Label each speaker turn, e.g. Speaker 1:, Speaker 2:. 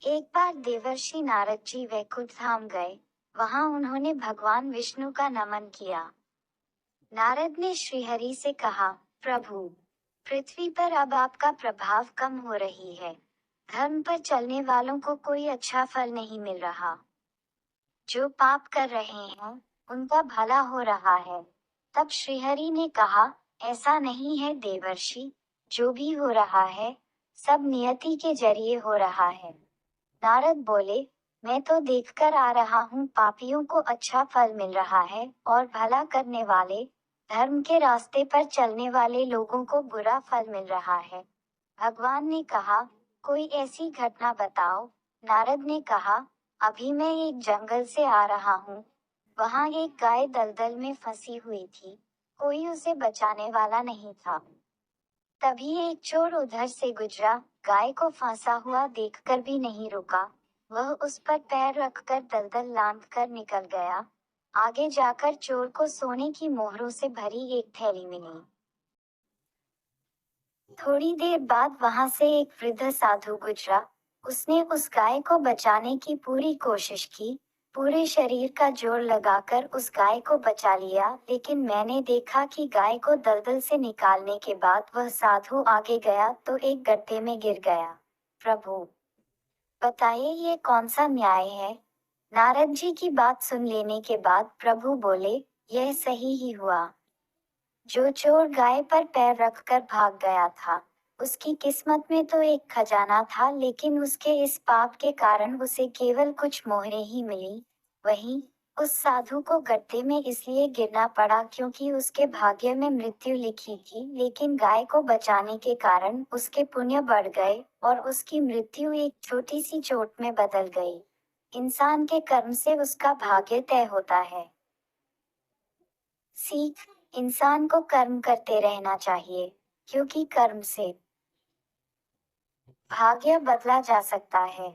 Speaker 1: एक बार देवर्षि नारद जी वैकुंठ धाम गए। वहां उन्होंने भगवान विष्णु का नमन किया। नारद ने श्रीहरि से कहा, प्रभु, पृथ्वी पर अब आपका प्रभाव कम हो रही है। धर्म पर चलने वालों को कोई अच्छा फल नहीं मिल रहा। जो पाप कर रहे हैं, उनका भला हो रहा है। तब श्रीहरि ने कहा, ऐसा नहीं है देवर्षि, जो भी हो रहा है, सब नियति के जरिए हो रहा है। नारद बोले, मैं तो देखकर आ रहा हूँ पापियों को अच्छा फल मिल रहा है और भला करने वाले, धर्म के रास्ते पर चलने वाले लोगों को बुरा फल मिल रहा है। भगवान ने कहा, कोई ऐसी घटना बताओ। नारद ने कहा, अभी मैं एक जंगल से आ रहा हूँ। वहाँ एक गाय दलदल में फंसी हुई थी। कोई उसे बचाने वाला नहीं था। तभी एक चोर उधर से गुजरा, गाय को फंसा हुआ देखकर भी नहीं रुका। वह उस पर पैर रखकर दलदल लांघ कर निकल गया। आगे जाकर चोर को सोने की मोहरों से भरी एक थैली मिली। थोड़ी देर बाद वहां से एक वृद्ध साधु गुजरा। उसने उस गाय को बचाने की पूरी कोशिश की। पूरे शरीर का जोर लगाकर उस गाय को बचा लिया, लेकिन मैंने देखा कि गाय को दलदल से निकालने के बाद वह साधु आगे गया तो एक गड्ढे में गिर गया। प्रभु, बताइए ये कौन सा न्याय है? नारद जी की बात सुन लेने के बाद प्रभु बोले, यह सही ही हुआ। जो चोर गाय पर पैर रखकर भाग गया था, उसकी किस्मत में तो एक खजाना था, लेकिन उसके इस पाप के कारण उसे केवल कुछ मोहरें ही मिली। वहीं उस साधु को गड्ढे में इसलिए गिरना पड़ा क्योंकि उसके भाग्य में मृत्यु लिखी थी, लेकिन गाय को बचाने के कारण उसके पुण्य बढ़ गए और उसकी मृत्यु एक छोटी सी चोट में बदल गई। इंसान के कर्म से उसका भाग्य तय होता है। सीख, इंसान को कर्म करते रहना चाहिए, क्योंकि कर्म से भाग्य बदला जा सकता है।